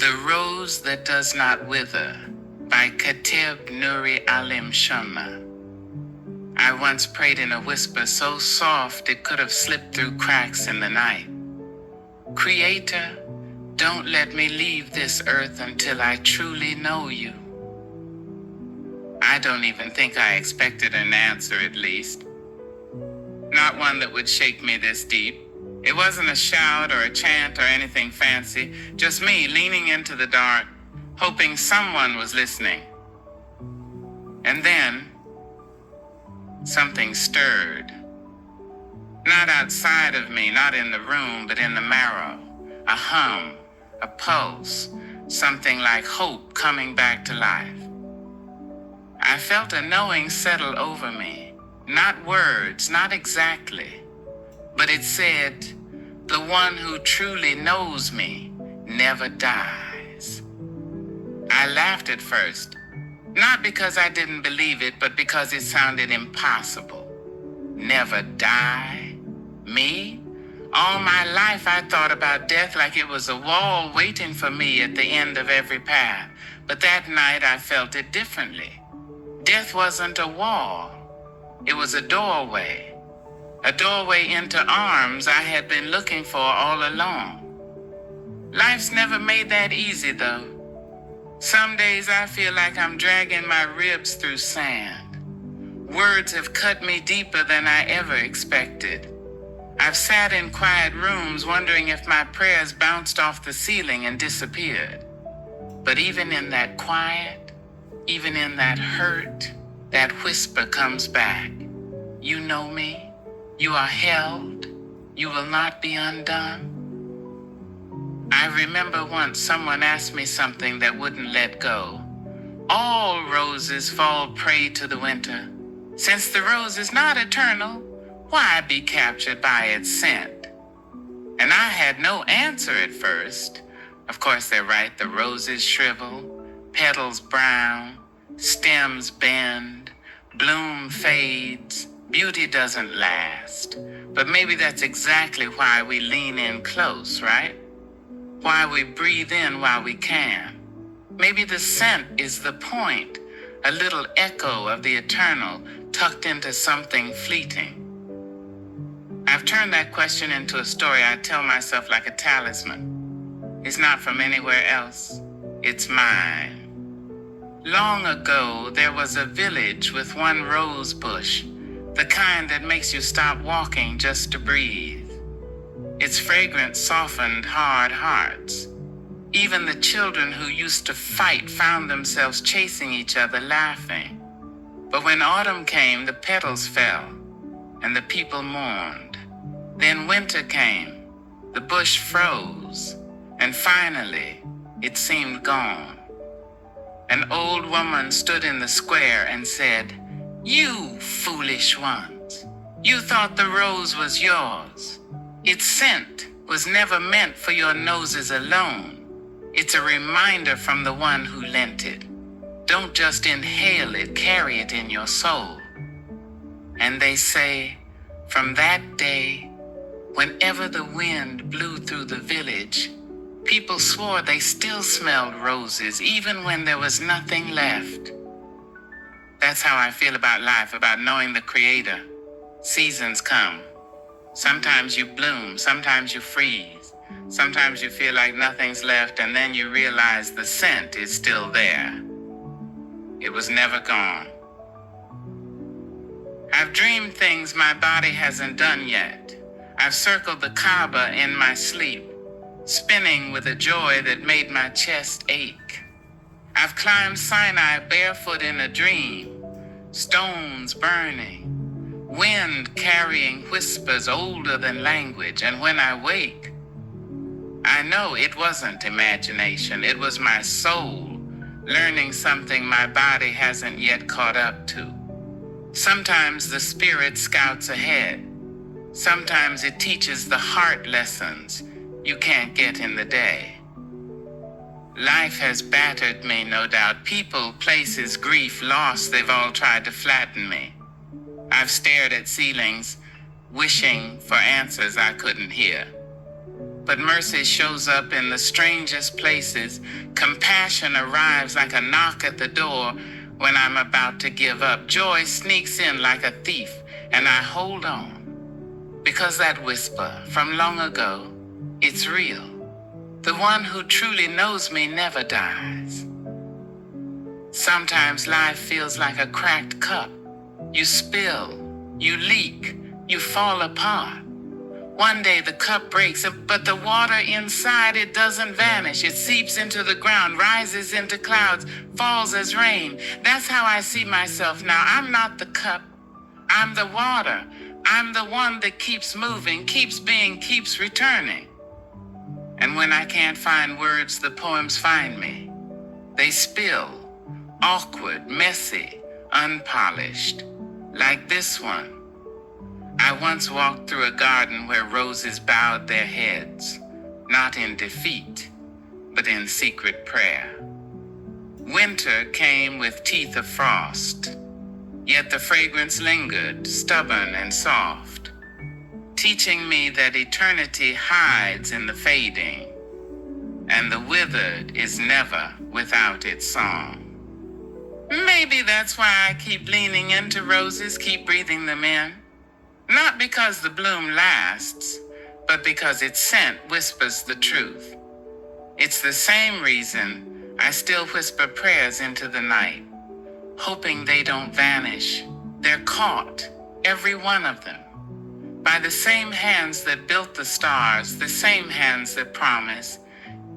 The Rose That Does Not Wither by Kateb Nuri Alim Shama. I once prayed in a whisper so soft it could have slipped through cracks in the night. Creator, don't let me leave this earth until I truly know you. I don't even think I expected an answer, at least. Not one that would shake me this deep. It wasn't a shout or a chant or anything fancy, just me leaning into the dark, hoping someone was listening. And then, something stirred. Not outside of me, not in the room, but in the marrow. A hum, a pulse, something like hope coming back to life. I felt a knowing settle over me. Not words, not exactly, but it said, the one who truly knows me never dies. I laughed at first, not because I didn't believe it, but because it sounded impossible. Never die? Me? All my life I thought about death like it was a wall waiting for me at the end of every path. But that night I felt it differently. Death wasn't a wall. It was a doorway. A doorway into arms I had been looking for all along. Life's never made that easy, though. Some days I feel like I'm dragging my ribs through sand. Words have cut me deeper than I ever expected. I've sat in quiet rooms wondering if my prayers bounced off the ceiling and disappeared. But even in that quiet, even in that hurt, that whisper comes back. You know me. You are held. You will not be undone. I remember once someone asked me something that wouldn't let go. All roses fall prey to the winter. Since the rose is not eternal, why be captured by its scent? And I had no answer at first. Of course they're right, the roses shrivel, petals brown, stems bend, bloom fades. Beauty doesn't last, but maybe that's exactly why we lean in close, right? Why we breathe in while we can. Maybe the scent is the point, a little echo of the eternal tucked into something fleeting. I've turned that question into a story I tell myself like a talisman. It's not from anywhere else, it's mine. Long ago, there was a village with one rose bush, the kind that makes you stop walking just to breathe. Its fragrance softened hard hearts. Even the children who used to fight found themselves chasing each other, laughing. But when autumn came, the petals fell, and the people mourned. Then winter came, the bush froze, and finally, it seemed gone. An old woman stood in the square and said, "You foolish ones, you thought the rose was yours. Its scent was never meant for your noses alone. It's a reminder from the one who lent it. Don't just inhale it, carry it in your soul." And they say, from that day, whenever the wind blew through the village, people swore they still smelled roses, even when there was nothing left. That's how I feel about life, about knowing the Creator. Seasons come. Sometimes you bloom, sometimes you freeze. Sometimes you feel like nothing's left, and then you realize the scent is still there. It was never gone. I've dreamed things my body hasn't done yet. I've circled the Kaaba in my sleep, spinning with a joy that made my chest ache. I've climbed Sinai barefoot in a dream, stones burning, wind carrying whispers older than language, and when I wake, I know it wasn't imagination, it was my soul learning something my body hasn't yet caught up to. Sometimes the spirit scouts ahead. Sometimes it teaches the heart lessons you can't get in the day. Life has battered me, no doubt. People, places, grief, loss, they've all tried to flatten me. I've stared at ceilings, wishing for answers I couldn't hear. But mercy shows up in the strangest places. Compassion arrives like a knock at the door when I'm about to give up. Joy sneaks in like a thief, and I hold on. Because that whisper from long ago, it's real. The one who truly knows me never dies. Sometimes life feels like a cracked cup. You spill, you leak, you fall apart. One day the cup breaks, but the water inside it doesn't vanish. It seeps into the ground, rises into clouds, falls as rain. That's how I see myself now. I'm not the cup. I'm the water. I'm the one that keeps moving, keeps being, keeps returning. And when I can't find words, the poems find me. They spill, awkward, messy, unpolished, like this one. I once walked through a garden where roses bowed their heads, not in defeat, but in secret prayer. Winter came with teeth of frost, yet the fragrance lingered, stubborn and soft, teaching me that eternity hides in the fading, and the withered is never without its song. Maybe that's why I keep leaning into roses, keep breathing them in. Not because the bloom lasts, but because its scent whispers the truth. It's the same reason I still whisper prayers into the night, hoping they don't vanish. They're caught, every one of them, by the same hands that built the stars, the same hands that promise,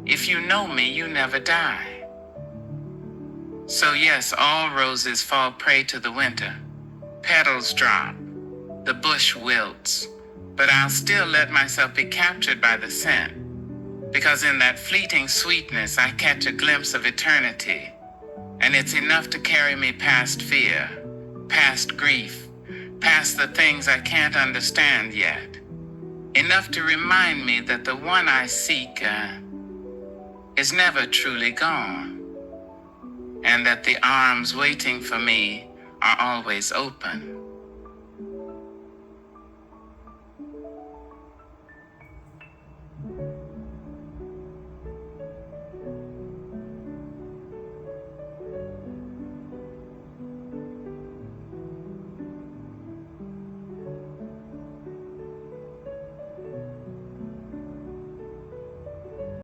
if you know me, you never die. So yes, all roses fall prey to the winter. Petals drop. The bush wilts, but I'll still let myself be captured by the scent, because in that fleeting sweetness I catch a glimpse of eternity, and it's enough to carry me past fear, past grief, past the things I can't understand yet. Enough to remind me that the one I seek is never truly gone, and that the arms waiting for me are always open.